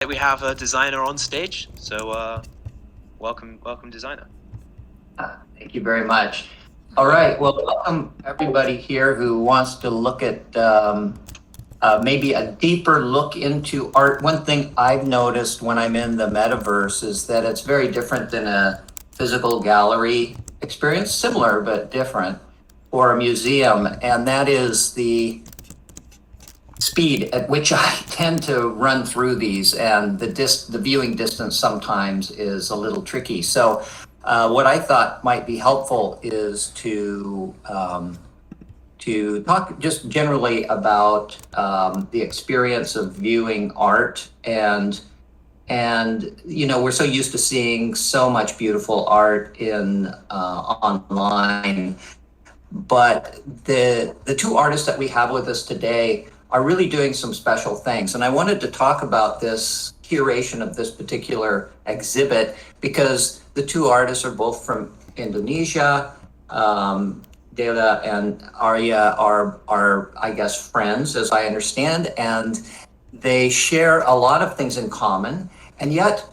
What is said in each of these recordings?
We have a designer on stage, so welcome, designer. Thank you very much. All right, well, welcome everybody here who wants to look at maybe a deeper look into art. One thing I've noticed when I'm in the metaverse is that it's very different than a physical gallery experience, similar but different, or a museum, and that is the speed at which I tend to run through these, and the viewing distance sometimes is a little tricky. So what I thought might be helpful is to talk just generally about the experience of viewing art, and you know, we're so used to seeing so much beautiful art in online, but the two artists that we have with us today are really doing some special things. And I wanted to talk about this curation of this particular exhibit because the two artists are both from Indonesia. Dela and Arya are, I guess, friends, as I understand, and they share a lot of things in common. And yet,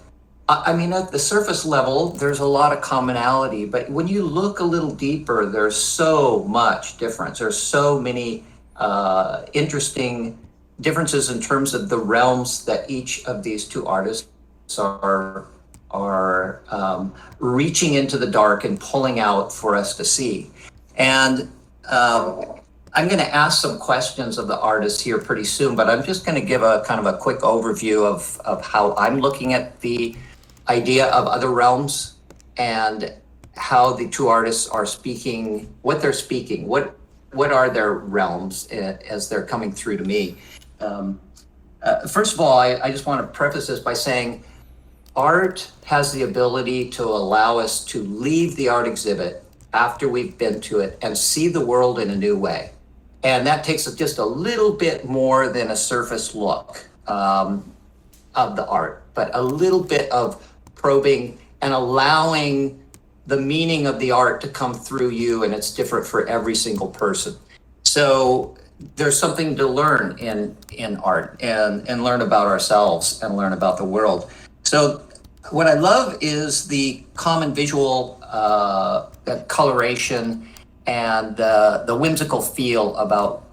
I mean, at the surface level, there's a lot of commonality, but when you look a little deeper, there's so much difference. There's so many interesting differences in terms of the realms that each of these two artists are reaching into the dark and pulling out for us to see. And I'm going to ask some questions of the artists here pretty soon, but I'm just going to give a kind of a quick overview of how I'm looking at the idea of other realms and how the two artists are speaking, what they're speaking, what are their realms as they're coming through to me. First of all, I just want to preface this by saying art has the ability to allow us to leave the art exhibit after we've been to it and see the world in a new way. And that takes just a little bit more than a surface look of the art, but a little bit of probing and allowing the meaning of the art to come through you, and it's different for every single person. So there's something to learn in art and learn about ourselves and learn about the world. So what I love is the common visual coloration and the whimsical feel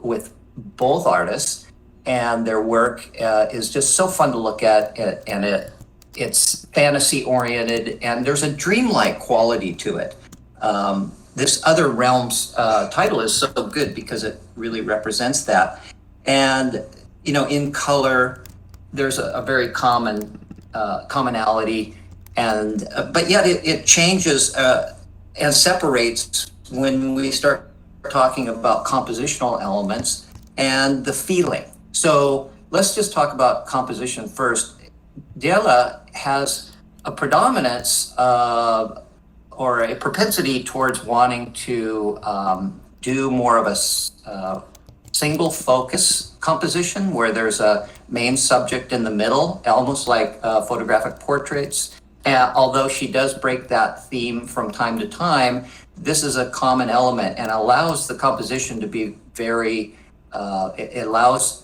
with both artists, and their work is just so fun to look at, and it's fantasy oriented, and there's a dreamlike quality to it. This Other Realms title is so good because it really represents that. And, you know, in color, there's a very commonality, and but yet it changes and separates when we start talking about compositional elements and the feeling. So let's just talk about composition first. Dela has a predominance or a propensity towards wanting to do more of a single focus composition where there's a main subject in the middle, almost like photographic portraits. Although she does break that theme from time to time, this is a common element and allows the composition to be very, it allows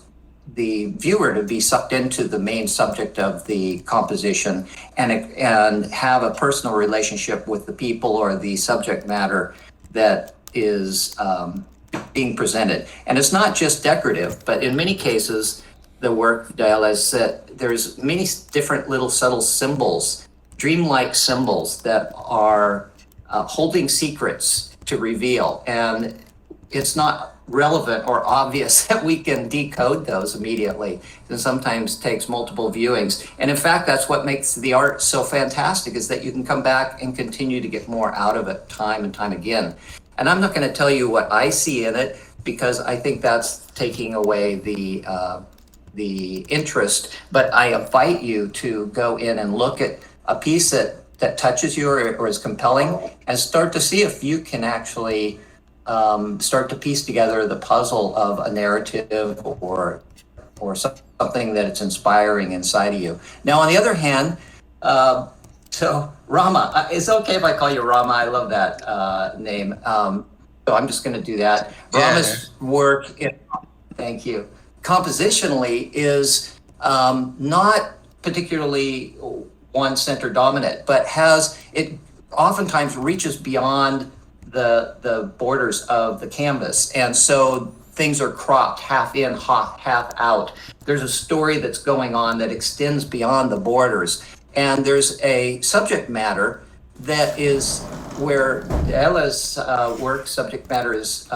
the viewer to be sucked into the main subject of the composition and have a personal relationship with the people or the subject matter that is being presented. And it's not just decorative, but in many cases, the work Dela is that there's many different little subtle symbols, dreamlike symbols that are holding secrets to reveal. And it's not relevant or obvious that we can decode those immediately. It sometimes takes multiple viewings. And in fact, that's what makes the art so fantastic, is that you can come back and continue to get more out of it time and time again. And I'm not going to tell you what I see in it, because I think that's taking away the interest. But I invite you to go in and look at a piece that touches you or is compelling, and start to see if you can actually start to piece together the puzzle of a narrative or something that it's inspiring inside of you. Now, on the other hand, so Rama, it's okay if I call you Rama. I love that name. So I'm just going to do that. Yeah. Rama's work, thank you, compositionally is not particularly one center dominant, but it oftentimes reaches beyond the borders of the canvas. And so things are cropped half in, half out. There's a story that's going on that extends beyond the borders. And there's a subject matter that is where Ella's work subject matter is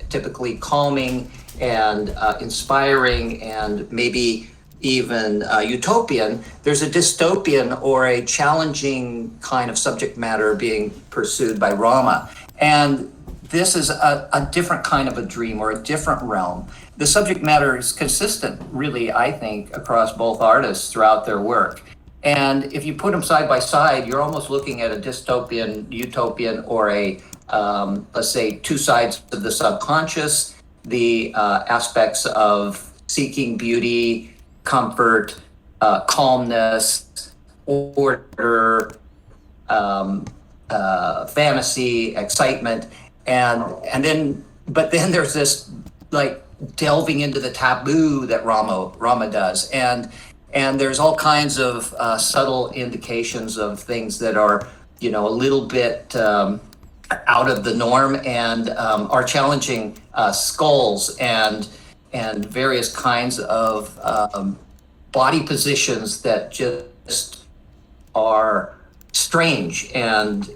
typically calming and inspiring and maybe even utopian. There's a dystopian or a challenging kind of subject matter being pursued by Rama. And this is a different kind of a dream or a different realm. The subject matter is consistent, really, I think, across both artists throughout their work. And if you put them side by side, you're almost looking at a dystopian, utopian, or a, let's say, two sides of the subconscious, the aspects of seeking beauty, comfort, calmness, order, fantasy, excitement, and then, but then there's this like delving into the taboo that Rama does, and there's all kinds of subtle indications of things that are, a little bit out of the norm and are challenging skulls and various kinds of body positions that just are strange and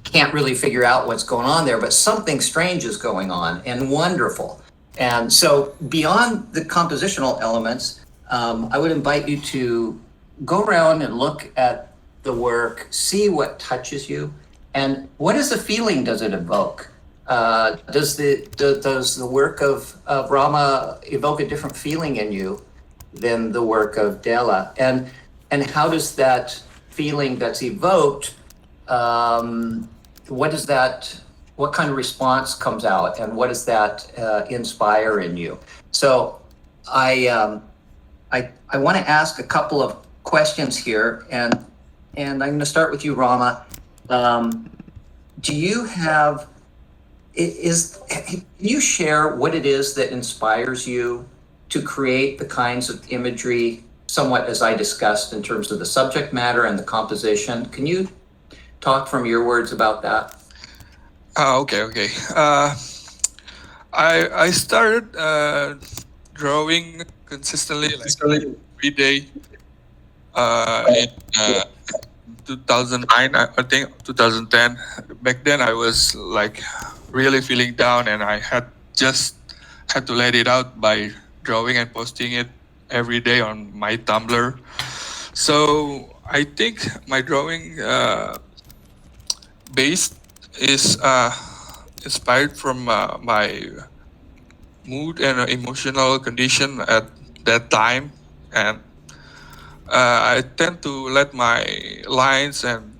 can't really figure out what's going on there, but something strange is going on and wonderful. And so beyond the compositional elements, I would invite you to go around and look at the work, see what touches you, and what is the feeling does it evoke? Does the work of Rama evoke a different feeling in you than the work of Dela? And how does that feeling that's evoked, what kind of response comes out, and what does that inspire in you? So I want to ask a couple of questions here, and I'm going to start with you, Rama. Do you have, can you share what it is that inspires you to create the kinds of imagery, somewhat as I discussed in terms of the subject matter and the composition? Can you talk from your words about that? Okay. I started drawing consistently, like every day, in 2009, I think 2010. Back then, I was like really feeling down, and I had to let it out by drawing and posting it every day on my Tumblr. So I think my drawing base is inspired from my mood and emotional condition at that time, and I tend to let my lines and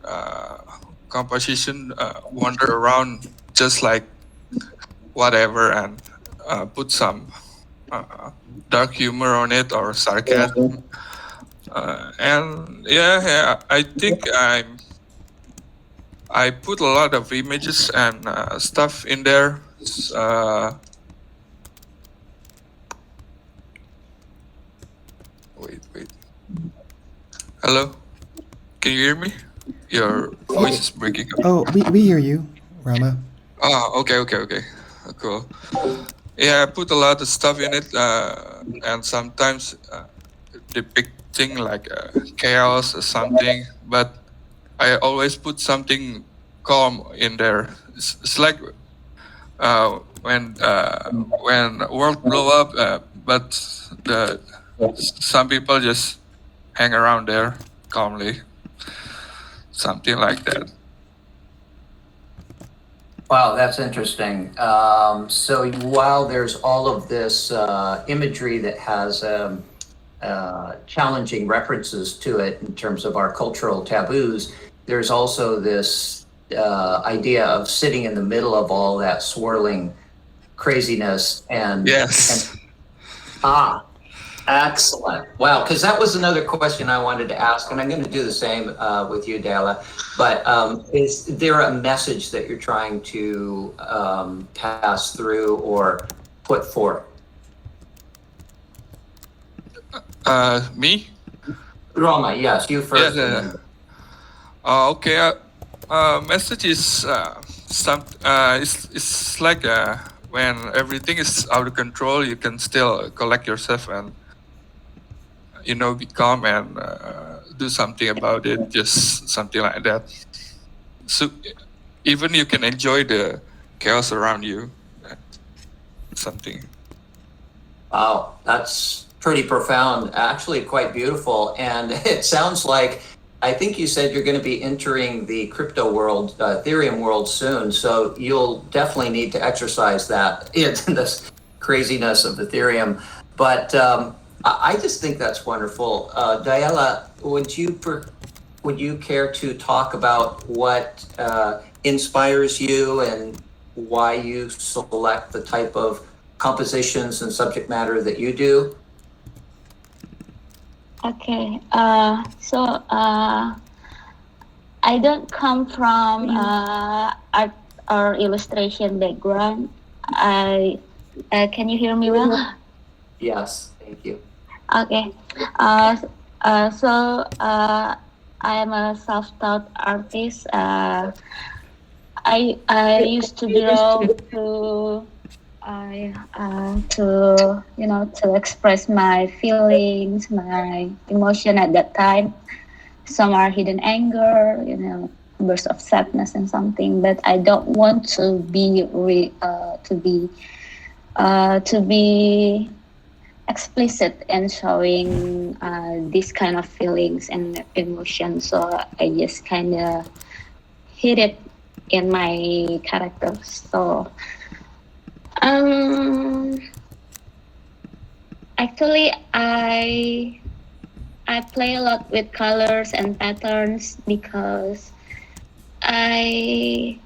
composition wander around just like whatever, and put some dark humor on it or sarcasm. And I think I put a lot of images and stuff in there. Wait. Hello? Can you hear me? Your voice is breaking up. Oh, we hear you, Rama. Oh, okay. Cool. Yeah, I put a lot of stuff in it, and sometimes depicting like chaos or something, but I always put something calm in there. It's like when world blow up, but some people just hang around there calmly, something like that. Wow, that's interesting. So while there's all of this imagery that has challenging references to it in terms of our cultural taboos, there's also this idea of sitting in the middle of all that swirling craziness and Yes. Excellent. Wow, because that was another question I wanted to ask, and I'm going to do the same with you, Dela. But is there a message that you're trying to pass through or put forth? Me? Roma, yes, you first. Yeah. And Yeah. then Okay. Message is it's like when everything is out of control, you can still collect yourself and be calm and do something about it. Just something like that. So even you can enjoy the chaos around you. Something. wow, that's pretty profound, actually quite beautiful. And it sounds like, I think you said you're going to be entering the crypto world, Ethereum world soon. So you'll definitely need to exercise that in this craziness of Ethereum. But I just think that's wonderful. Diala, would you care to talk about what inspires you and why you select the type of compositions and subject matter that you do? Okay. I don't come from art or illustration background. I Can you hear me well? Yes, thank you. Okay. Uh, I am a self-taught artist. I used to draw to express my feelings, my emotion at that time. Some are hidden anger, bursts of sadness and something. But I don't want to be explicit in showing these kind of feelings and emotions. So I just kind of hid it in my characters. So actually, I play a lot with colors and patterns because I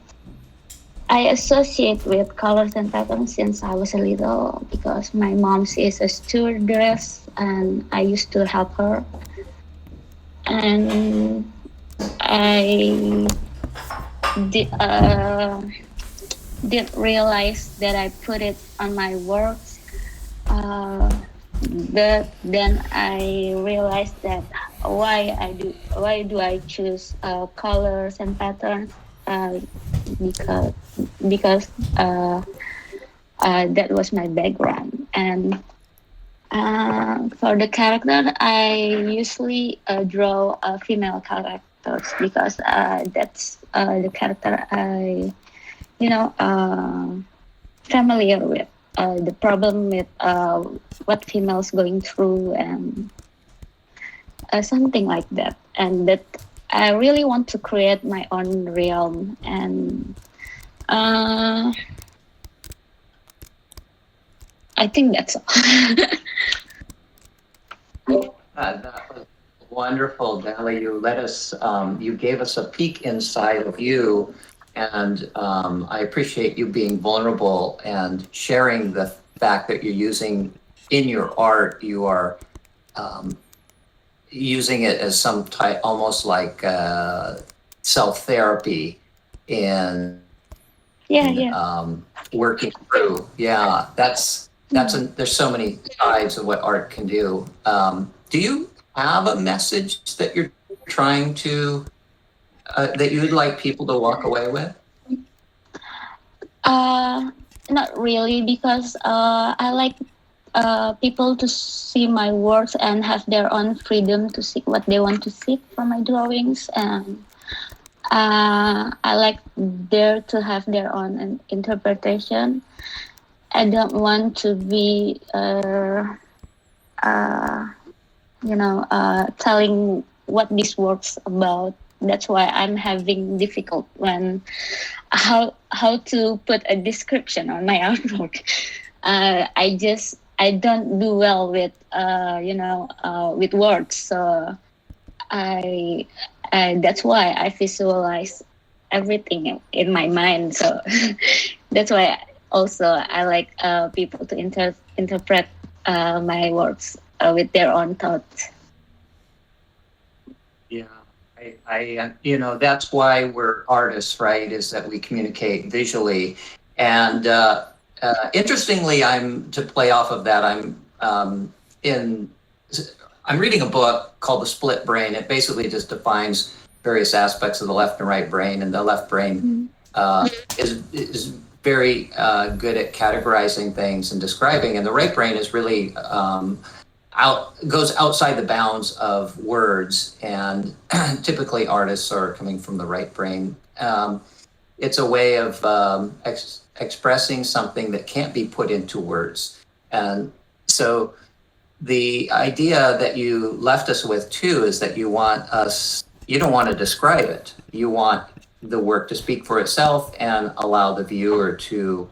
associate with colors and patterns since I was a little, because my mom is a stewardess and I used to help her. And I didn't realize that I put it on my works. But then I realized that why do I choose colors and patterns? Because because that was my background. And for the character, I usually draw female characters because that's the character I familiar with. The problem with what females going through and something like that. And that I really want to create my own realm. And I think that's all. That was wonderful, Dali. You gave us a peek inside of you, and I appreciate you being vulnerable and sharing the fact that you're using in your art. You are using it as some type, almost like self therapy, and working through. Yeah, there's so many sides of what art can do. Do you have a message that you're trying to that you'd like people to walk away with? Not really, because I like people to see my works and have their own freedom to see what they want to see from my drawings. And I like there to have their own interpretation. I don't want to be, telling what this work's about. That's why I'm having difficult when how to put a description on my artwork. I don't do well with with words. So I that's why I visualize everything in my mind. So that's why also I like people to interpret my works with their own thoughts. Yeah, I that's why we're artists, right? Is that we communicate visually. And interestingly, to play off of that, I'm in I'm reading a book called The Split Brain. It basically just defines various aspects of the left and right brain, and the left brain is very good at categorizing things and describing, and the right brain is really goes outside the bounds of words, and typically artists are coming from the right brain. It's a way of expressing something that can't be put into words, and so the idea that you left us with too is that you don't want to describe it. You want the work to speak for itself and allow the viewer to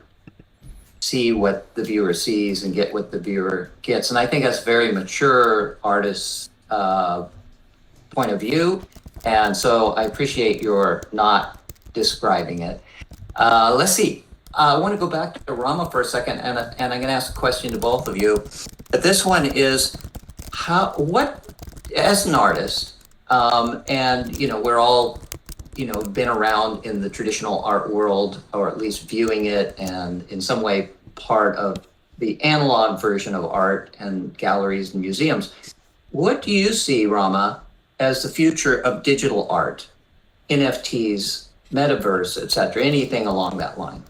see what the viewer sees and get what the viewer gets. And I think that's very mature artist's point of view. And so I appreciate your not describing it. Let's see. I want to go back to Rama for a second, and I'm going to ask a question to both of you. But this one is, what, as an artist, and we're all, been around in the traditional art world, or at least viewing it, and in some way part of the analog version of art and galleries and museums. What do you see, Rama, as the future of digital art, NFTs, metaverse, etc., anything along that line?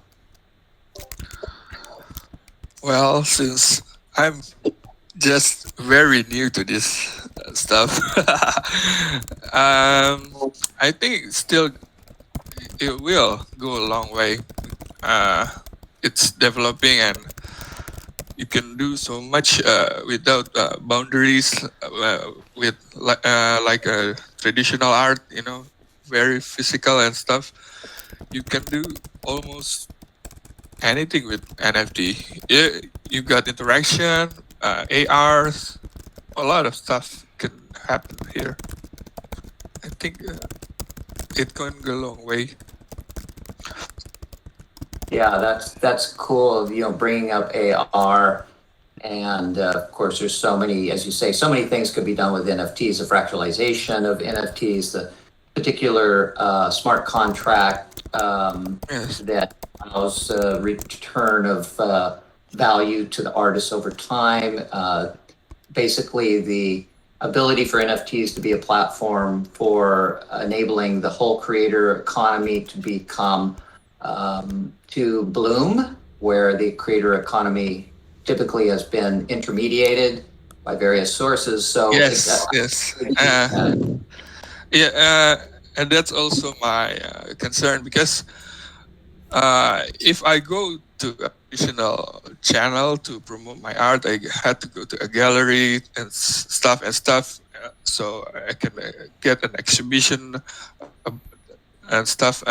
Well, since I'm just very new to this stuff, I think it will go a long way. It's developing, and you can do so much without boundaries with like a traditional art, very physical and stuff. You can do almost anything with NFT. You got interaction, ARs, a lot of stuff can happen here. I think it can go a long way. Yeah, that's cool. Bringing up AR, and of course, there's so many, as you say, so many things could be done with NFTs. The fractalization of NFTs, the particular smart contract that allows return of value to the artist over time. Basically, the ability for NFTs to be a platform for enabling the whole creator economy to become to bloom, where the creator economy typically has been intermediated by various sources. So yes. And that's also my concern, because if I go to a traditional channel to promote my art, I had to go to a gallery and stuff, so I can get an exhibition and stuff.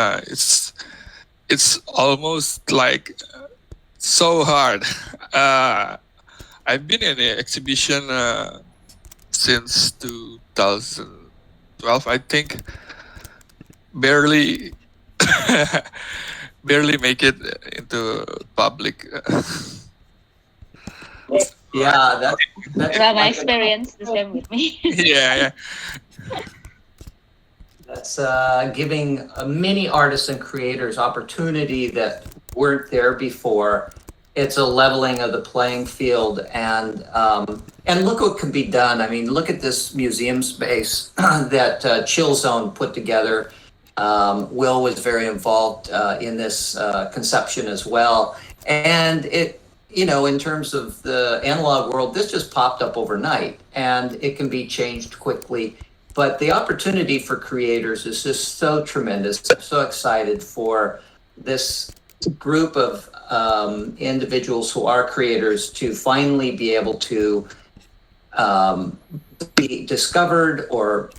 It's almost like so hard. I've been in an exhibition since 2012, I think. Barely make it into public. Yeah, that's Rama experienced the same with me. yeah. That's giving many artists and creators opportunity that weren't there before. It's a leveling of the playing field, and look what can be done. I mean, look at this museum space that Chill Zone put together. Will was very involved in this conception as well, and it, in terms of the analog world, this just popped up overnight, and it can be changed quickly. But the opportunity for creators is just so tremendous. I'm so excited for this group of individuals who are creators to finally be able to be discovered or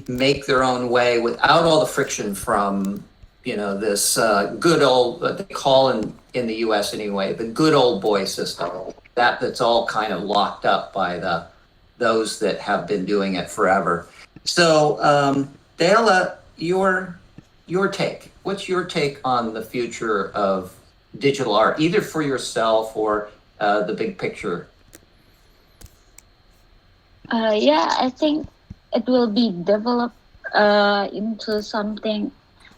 make their own way without all the friction from, this good old, what they call in the US anyway, the good old boy system. That's all kind of locked up by those that have been doing it forever. So, Dale, your take. What's your take on the future of digital art, either for yourself or the big picture? I think it will be developed into something,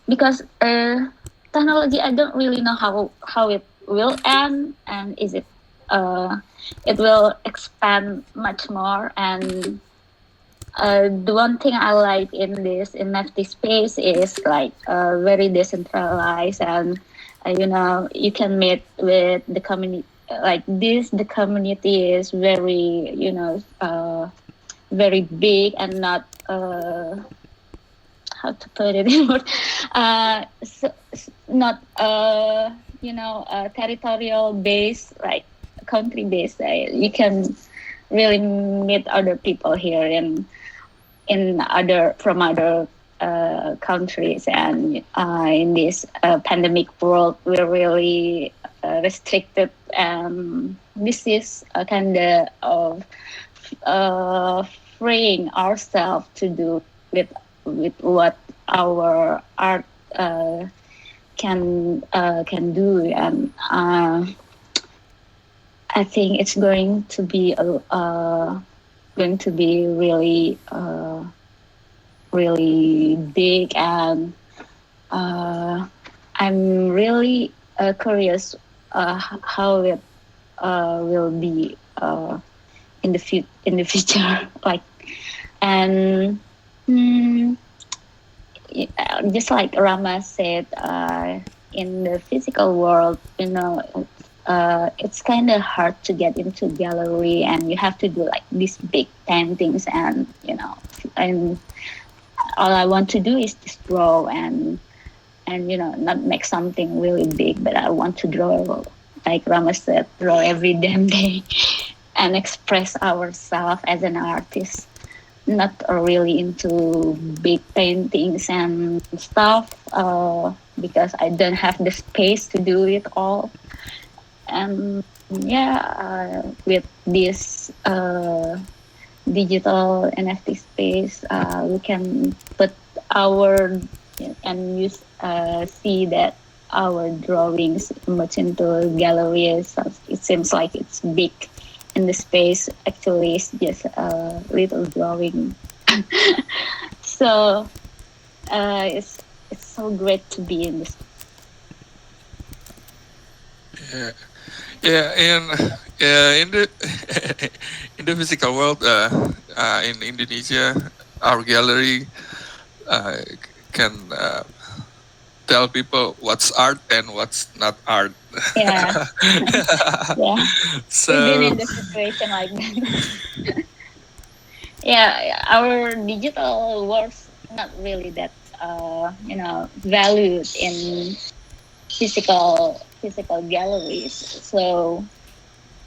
because technology, I don't really know how it will end, and is it it will expand much more. And the one thing I like in this NFT space is like very decentralized, and you can meet with the community like this. The community is very very big and not how to put it in word, not territorial based, like country based. You can really meet other people here in other from other countries, and in this pandemic world we're really restricted, and this is a kind of freeing ourselves to do with what our art can do. And I think it's going to be really really big, and I'm really curious how it will be in the future. Like, and just like Rama said, in the physical world, it's kind of hard to get into gallery, and you have to do like these big paintings, and and all I want to do is just draw and not make something really big, but I want to draw, like Rama said, draw every damn day and express ourselves as an artist. Not really into big paintings and stuff, because I don't have the space to do it all. And with this digital NFT space, we can put our and use see that our drawings much into galleries. It seems like it's big in the space. Actually, it's just a little drawing. So it's so great to be in this. In the in the physical world, in Indonesia, our gallery can tell people what's art and what's not art. Yeah, yeah. So We've been in the situation like that. Yeah, our digital works not really that valued in physical galleries. So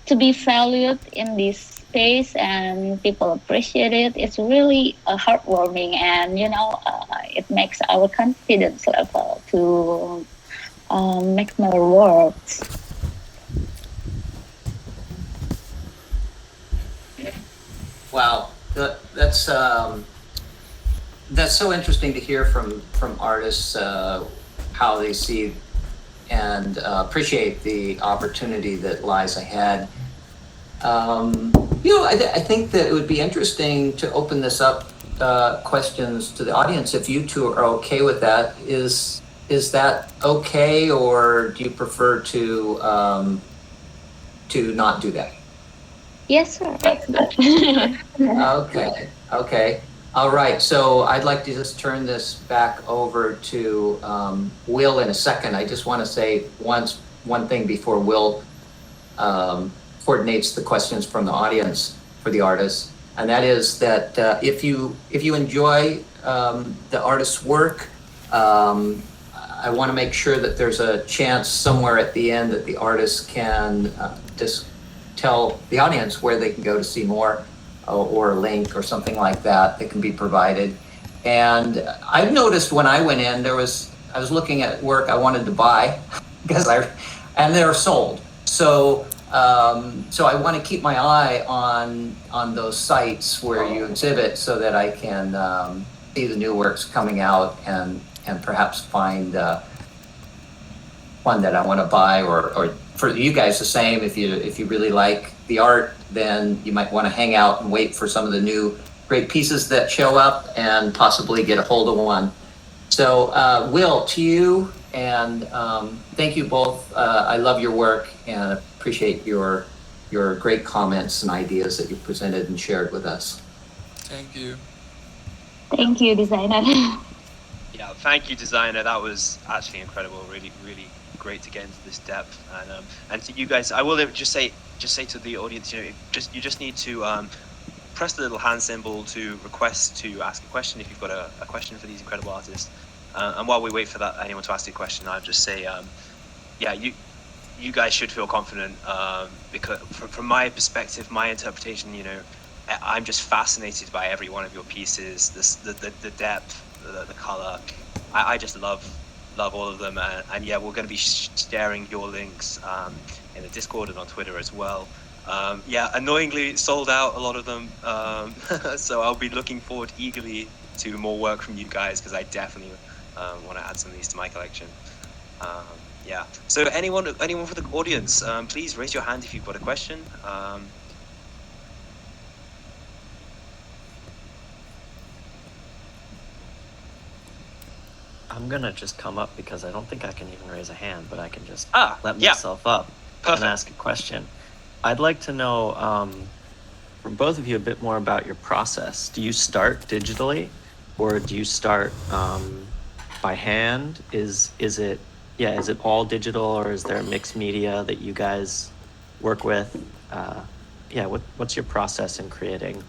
to be valued in this space and people appreciate it, it's really heartwarming, and it makes our confidence level to make more works. Wow, that's so interesting to hear from artists how they see and appreciate the opportunity that lies ahead. I think that it would be interesting to open this up questions to the audience. If you two are okay with that, is that okay, or do you prefer to not do that? Yes, sir. That's good. Okay. All right. So I'd like to just turn this back over to Will in a second. I just want to say one thing before Will coordinates the questions from the audience for the artists, and that is that if you enjoy the artist's work, I want to make sure that there's a chance somewhere at the end that the artist can just tell the audience where they can go to see more, or a link or something like that can be provided. And I've noticed when I went in, I was looking at work I wanted to buy and they're sold. So I want to keep my eye on those sites where you exhibit, so that I can see the new works coming out and perhaps find one that I want to buy, or for you guys the same. If you really like the art, then you might want to hang out and wait for some of the new great pieces that show up and possibly get a hold of one. So Will, to you, and thank you both. I love your work and appreciate your your great comments and ideas that you presented and shared with us. Thank you. Thank you, designer. Yeah, thank you, designer. That was actually incredible. Really, really great to get into this depth. And to you guys, I will just say to the audience, you just need to press the little hand symbol to request to ask a question if you've got a question for these incredible artists. And while we wait for anyone to ask a question, I'll just say, yeah, you guys should feel confident, because from my perspective, my interpretation, I'm just fascinated by every one of your pieces, the depth, the color. I just love all of them, and yeah, we're going to be sharing your links in the Discord and on Twitter as well. Yeah, annoyingly sold out, a lot of them, so I'll be looking forward eagerly to more work from you guys, because I definitely want to add some of these to my collection. Yeah. So anyone for the audience, please raise your hand if you've got a question. I'm gonna just come up because I don't think I can even raise a hand, but I can just let yeah. myself up Perfect. and ask a question. I'd like to know from both of you a bit more about your process. Do you start digitally, or do you start by hand? Is it all digital, or is there a mixed media that you guys work with? What's your process in creating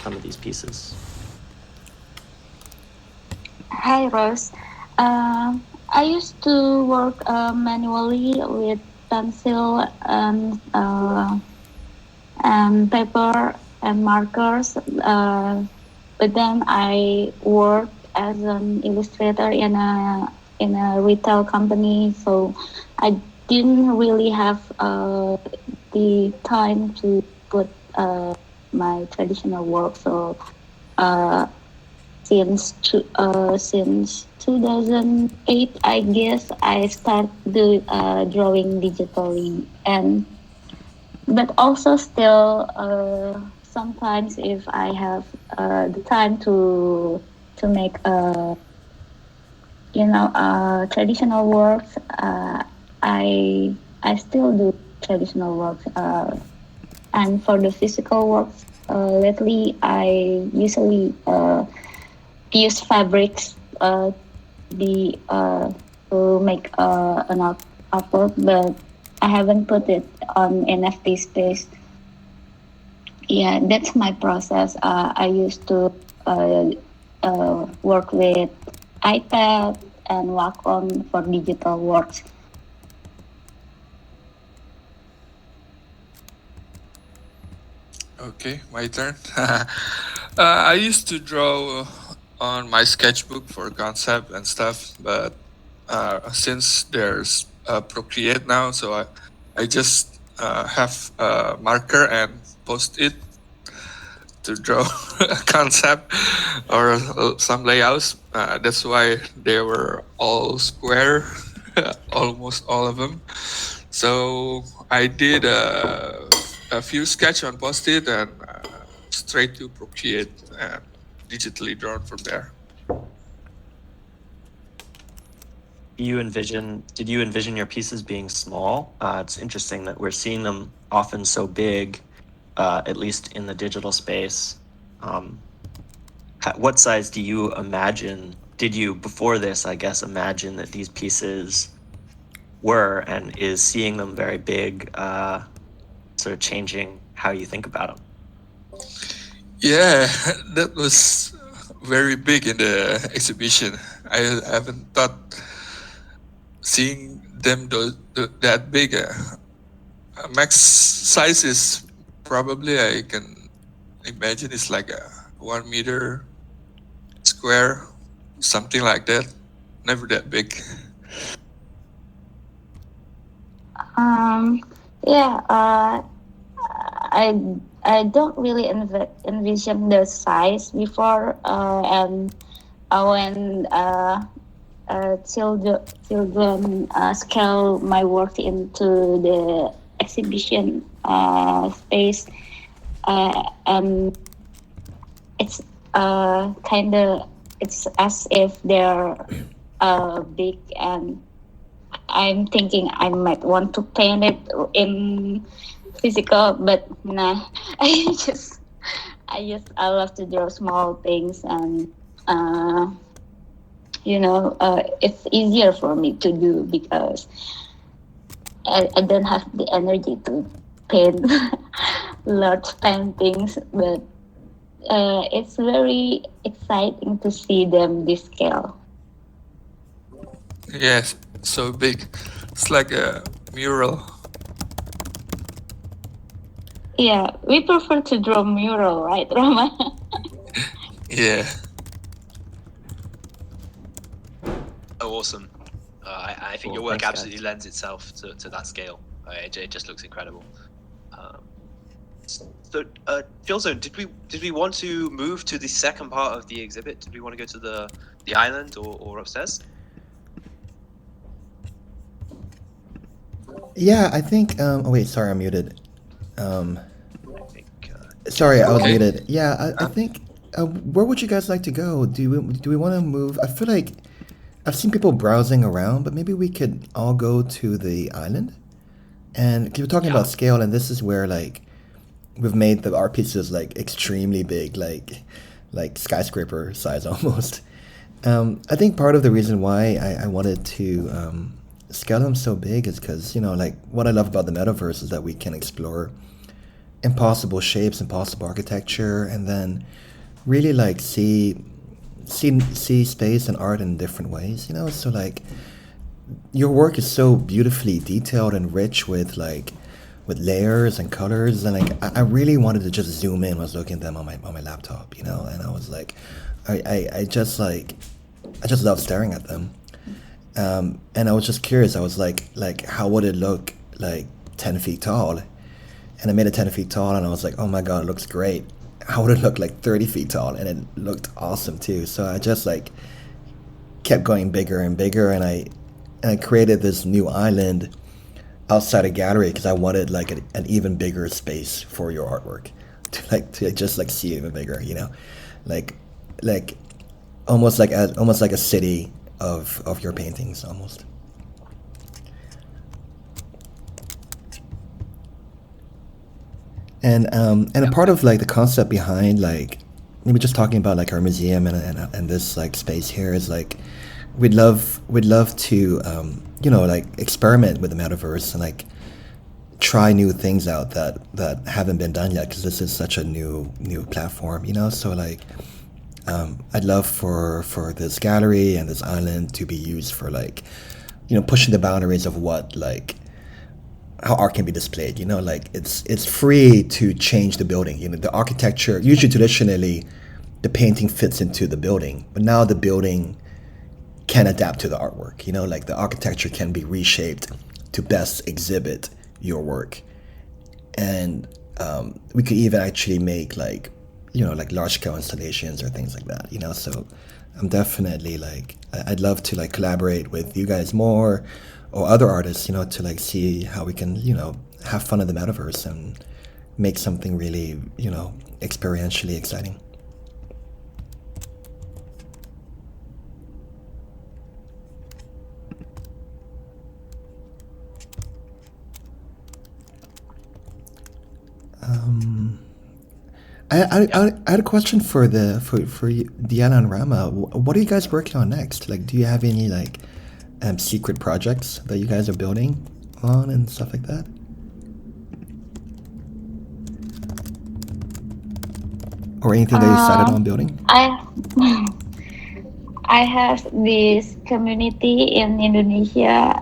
some of these pieces? Hi, Rose. I used to work manually with pencil and paper and markers. But then I worked as an illustrator in a retail company, so I didn't really have the time to put my traditional work. So since 2008, I guess I started drawing digitally, but also still sometimes if I have the time to make traditional works, I still do traditional works, and for the physical works, lately I usually use fabrics to make an artwork, but I haven't put it on NFT space. Yeah, that's my process. I used to work with iPad and Wacom for digital works. Okay, my turn. I used to draw on my sketchbook for concept and stuff, but since there's Procreate now, so I just have a marker and post it to draw a concept or some layouts. That's why they were all square, almost all of them. So I did a few sketch on Post-it and straight to Procreate and digitally drawn from there. Did you envision your pieces being small? It's interesting that we're seeing them often so big, at least in the digital space. What size do you imagine? Did you, before this, I guess, imagine that these pieces were, and is seeing them very big sort of changing how you think about them? Yeah, that was very big in the exhibition. I haven't thought seeing them that big. Max size is probably, I can imagine, it's like a 1 meter square, something like that. Never that big. Yeah, I don't really envision the size before, and when children scale my work into the exhibition space, and it's it's as if they're big, and I'm thinking I might want to paint it in physical, but nah. I just I love to draw small things, and uh, it's easier for me to do because I don't have the energy to paint large paintings, but it's very exciting to see them this scale. Yes, so big. It's like a mural. Yeah, we prefer to draw mural, right, Rama? Yeah. Oh, awesome. I think Cool. your work Thanks, guys. absolutely lends itself to that scale. It just looks incredible. So, Philzone, did we want to move to the second part of the exhibit? Did we want to go to the island or upstairs? Yeah, I think. Oh wait, sorry, I'm muted. I think. Sorry, I was Okay. muted. Yeah, I think. Where would you guys like to go? Do we want to move? I feel like I've seen people browsing around, but maybe we could all go to the island. And 'cause we're talking Yeah. about scale, and this is where like we've made the art pieces like extremely big, like skyscraper size almost. I think part of the reason why I wanted to scale them so big is because like what I love about the metaverse is that we can explore impossible shapes, impossible architecture, and then really like see space and art in different ways. So like your work is so beautifully detailed and rich with layers and colors, and like I really wanted to just zoom in when I was looking at them on my laptop, and I was like, I just love staring at them, and I was just curious. I was like how would it look like 10 feet tall, and I made it 10 feet tall, and I was like, oh my god, it looks great. How would it look like 30 feet tall? And it looked awesome too. So I just like kept going bigger and bigger, and I created this new island outside a gallery because I wanted like an even bigger space for your artwork to just like see it even bigger, like like almost like a city of your paintings almost. And a part of like the concept behind like maybe just talking about like our museum and this like space here is like we'd love to like experiment with the metaverse and like try new things out that haven't been done yet because this is such a new platform, so like I'd love for this gallery and this island to be used for like pushing the boundaries of what like how art can be displayed. Like it's free to change the building. The architecture usually traditionally the painting fits into the building, but now the building can adapt to the artwork. Like the architecture can be reshaped to best exhibit your work, and we could even actually make like like large scale installations or things like that. So I'm definitely like I'd love to like collaborate with you guys more or other artists, to like see how we can have fun in the metaverse and make something really experientially exciting. I had a question for Diana and Rama. What are you guys working on next? Like, do you have any like secret projects that you guys are building on and stuff like that? Or anything that you decided on building? I I have this community in Indonesia,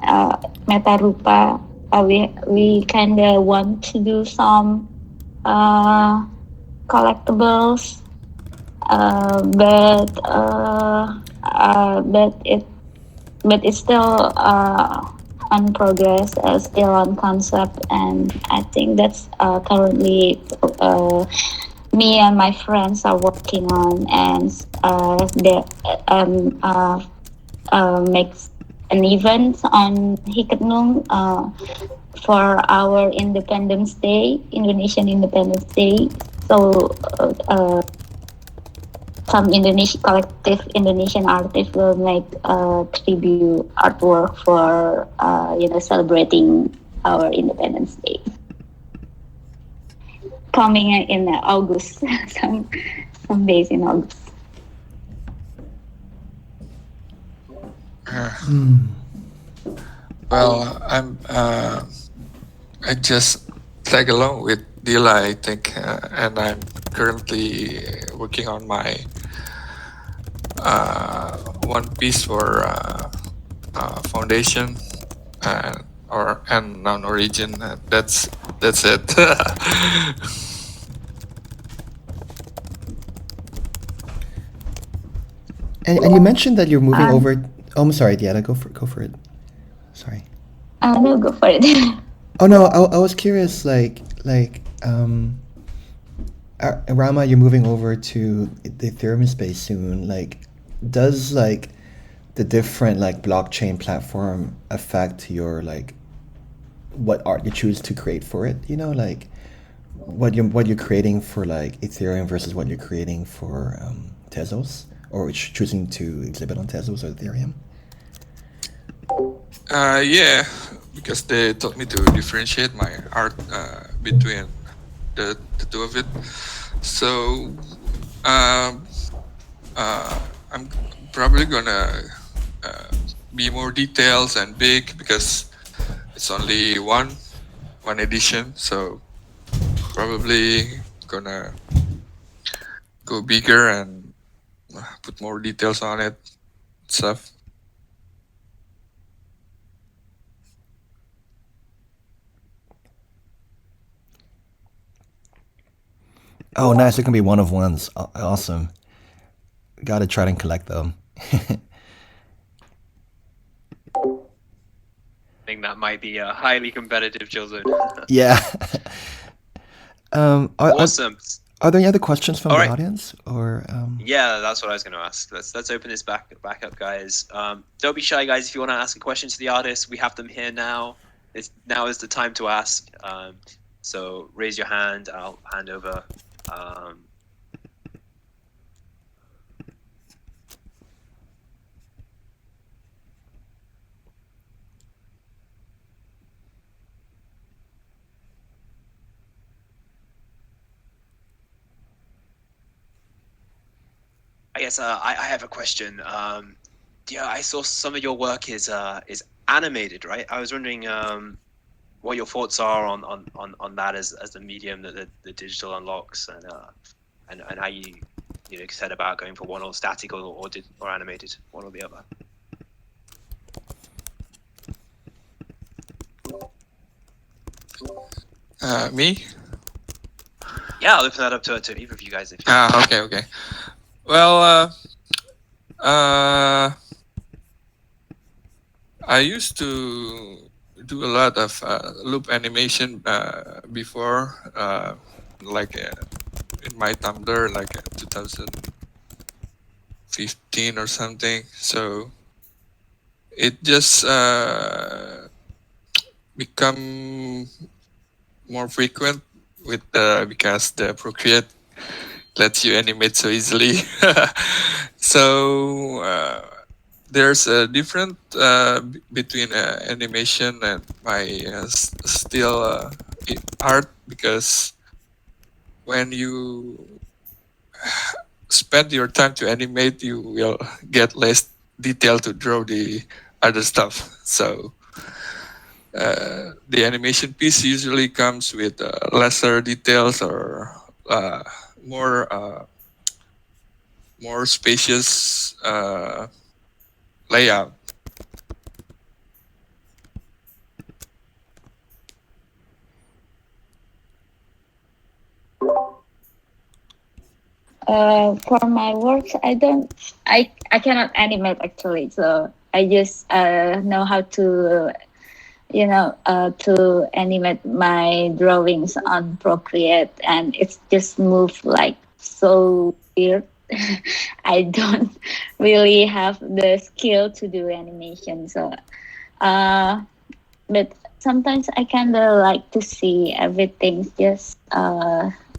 Metarupa. We kind of want to do some collectibles, but it's still on progress, still on concept, and I think that's currently me and my friends are working on, and they makes an event on Hikatnung for our Independence Day, Indonesian Independence Day. So some Indonesian artists will make tribute artwork for celebrating our Independence Day. coming in August, some days in August. Well, I just tag along with Dila, I think, and I'm currently working on my one piece for foundation and non-origin. That's it. And you mentioned that you're moving Um, over. Oh, I'm sorry, Diana. Go for it. Sorry. No, go for it. Oh no, I was curious. Rama, you're moving over to the Ethereum space soon. Like, does like the different like blockchain platform affect your like what art you choose to create for it? You know, like what you're creating for like Ethereum versus what you're creating for Tezos, or choosing to exhibit on Tezos or Ethereum. Yeah, because they taught me to differentiate my art between the two of it. So I'm probably gonna be more details and big because it's only one edition. So probably gonna go bigger and put more details on it, stuff. Oh, nice! It can be one of ones. Awesome. Got to try and collect them. I think that might be a highly competitive chill zone. Yeah. Awesome. Are there any other questions from All the right. audience, or Yeah, that's what I was going to ask. Let's open this back up, guys. Don't be shy, guys. If you want to ask a question to the artist, we have them here now. Now is the time to ask. So raise your hand. I'll hand over. I guess I have a question. Yeah, I saw some of your work is animated, right? I was wondering what your thoughts are on that as the medium that the digital unlocks, and how you said about going for one or static or animated, one or the other. Me? Yeah, I'll open that up to either of you guys if you. Okay. Well, I used to do a lot of loop animation before, like in my Tumblr, like 2015 or something. So it just become more frequent with because the Procreate lets you animate so easily. So there's a different between animation and my still art, because when you spend your time to animate, you will get less detail to draw the other stuff. So the animation piece usually comes with lesser details or more spacious layout. For my works, I cannot animate actually, so I just know how to to animate my drawings on Procreate, and it's just moved like so weird. I don't really have the skill to do animation, so but sometimes I kind of like to see everything just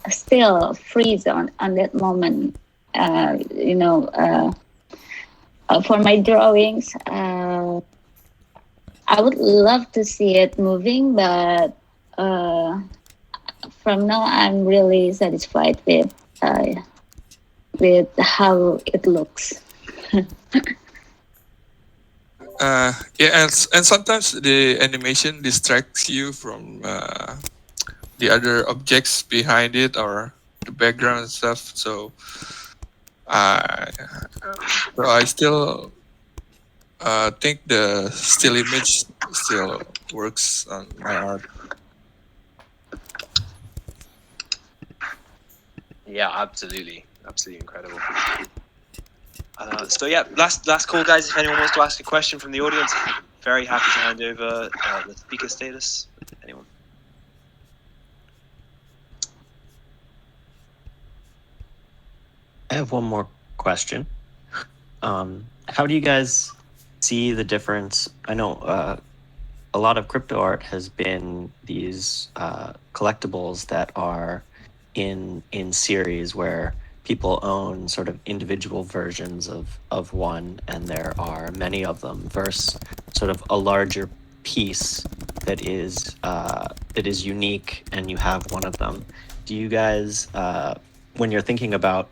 still freeze on that moment. For my drawings, I would love to see it moving, but from now, I'm really satisfied with how it looks. Yeah, and sometimes the animation distracts you from the other objects behind it or the background and stuff. I so I still think the still image still works on my art. Yeah, absolutely, absolutely incredible. So yeah, last call, guys. If anyone wants to ask a question from the audience, very happy to hand over the speaker status. Anyone? I have one more question. How do you guys see the difference? I know a lot of crypto art has been these collectibles that are in series where people own sort of individual versions of one, and there are many of them, versus sort of a larger piece that is unique and you have one of them. Do you guys, when you're thinking about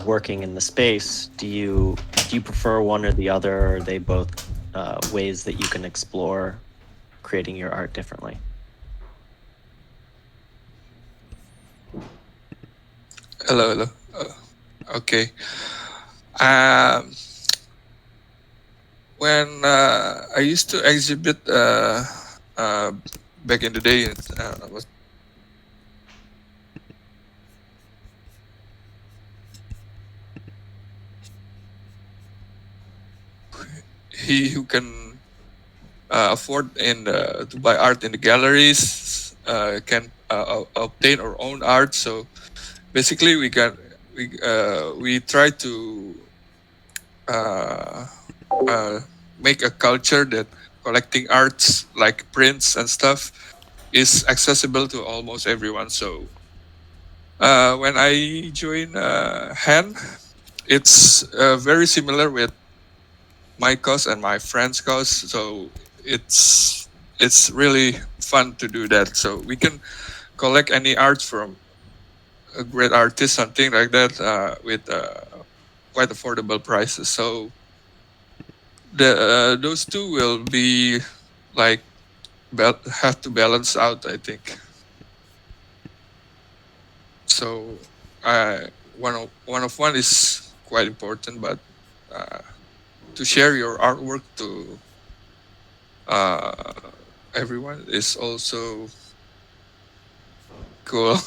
working in the space, do you prefer one or the other, or are they both ways that you can explore creating your art differently? Hello, hello. Okay. Um, when I used to exhibit back in the day, was he who can afford to buy art in the galleries can obtain our own art. So basically, we try to uh, make a culture that collecting arts like prints and stuff is accessible to almost everyone. So when I join Han, it's very similar with my cause and my friend's cause. So it's really fun to do that. So we can collect any art from a great artist, something like that, with quite affordable prices. So those two will be like have to balance out, I think. So one is quite important, but uh, to share your artwork to uh, everyone is also cool.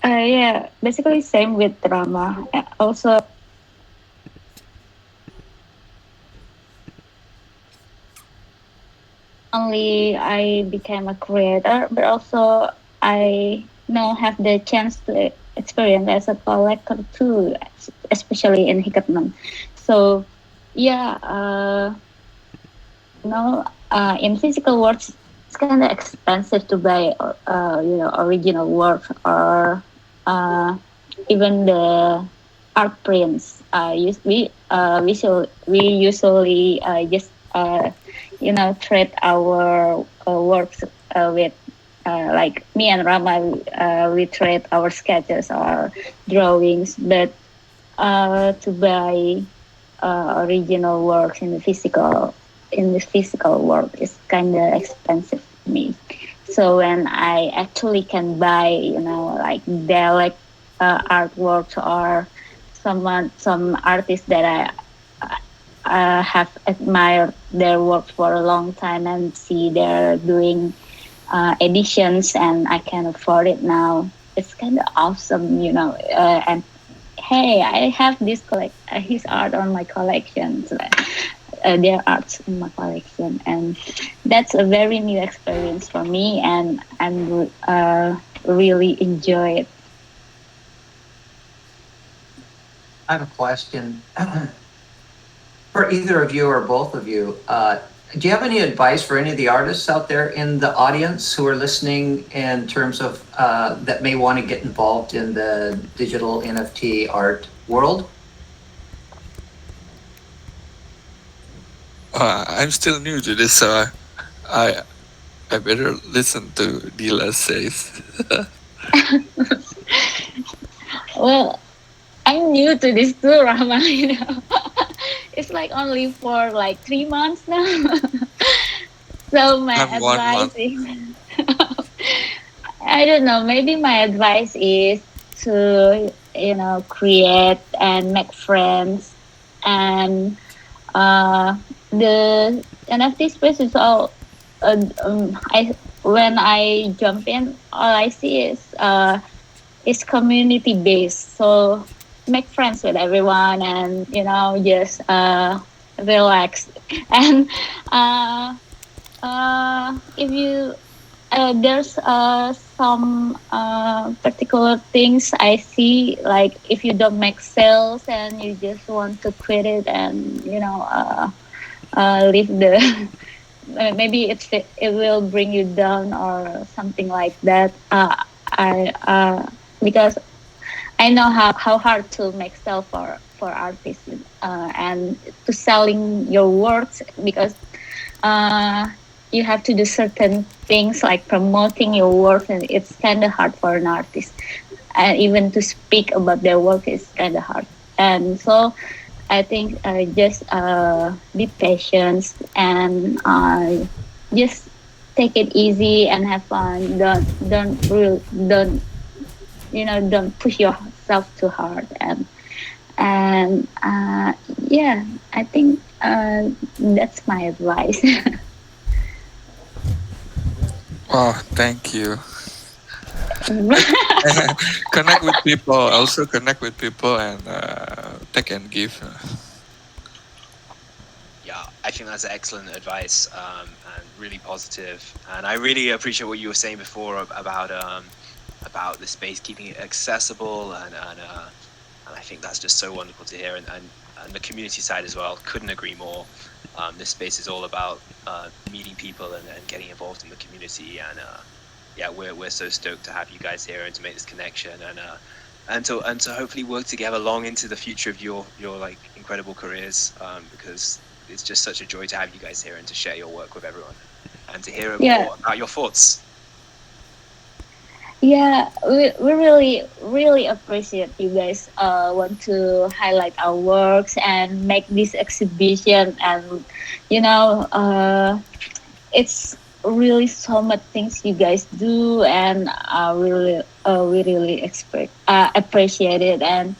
Yeah, basically same with drama. Also, only I became a creator, but also I now have the chance to experience as a collector too, especially in Hikatman. So, yeah, in physical works, it's kind of expensive to buy, original work or even the art prints. We usually just trade our works with like me and Rama. We trade our sketches or drawings, but to buy original works in the physical world is kind of expensive to me. So when I actually can buy, like Dalek artworks or some artists that I have admired their work for a long time and see they're doing editions and I can afford it now. It's kind of awesome, and hey, I have his art on my collection. So, their arts in my collection, and that's a very new experience for me, and I'm really enjoy it. I have a question for either of you or both of you. Do you have any advice for any of the artists out there in the audience who are listening in terms of that may want to get involved in the digital NFT art world? I'm still new to this, so I I better listen to Dila says. Well, I'm new to this too, Rama. It's like only for like 3 months now. So my I'm 1 month. advice is, I don't know. Maybe my advice is to create and make friends, and the NFT space is all. I When I jump in, all I see is community based. So make friends with everyone, and just relax. And uh, if you there's some particular things I see, like if you don't make sales and you just want to quit it and leave the maybe it will bring you down or something like that. I Because I know how hard to make sell for artists, and to selling your works, because uh, you have to do certain things like promoting your work, and it's kind of hard for an artist, and even to speak about their work is kind of hard. And so I think just be patient, and just take it easy and have fun. Don't push yourself too hard. And yeah, I think that's my advice. Oh, thank you. Connect with people. Also connect with people and take and give. Yeah, I think that's excellent advice, and really positive. And I really appreciate what you were saying before about the space, keeping it accessible, and I think that's just so wonderful to hear. And the community side as well, couldn't agree more. This space is all about meeting people and getting involved in the community. And yeah, we're so stoked to have you guys here and to make this connection, and to hopefully work together long into the future of your like incredible careers, because it's just such a joy to have you guys here and to share your work with everyone and to hear Yeah. more about your thoughts. Yeah, we really appreciate you guys want to highlight our works and make this exhibition. And you know it's really so much things you guys do, and we really appreciate it, and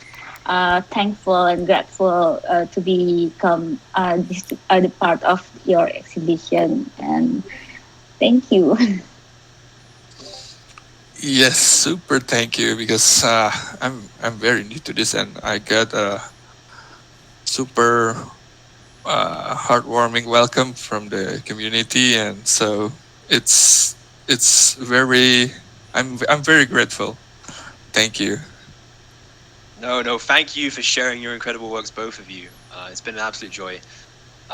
thankful and grateful to become the part of your exhibition. And thank you. Yes, super thank you, because I'm very new to this and I got a super heartwarming welcome from the community, and so it's very I'm very grateful. Thank you. No, thank you for sharing your incredible works, both of you. It's been an absolute joy.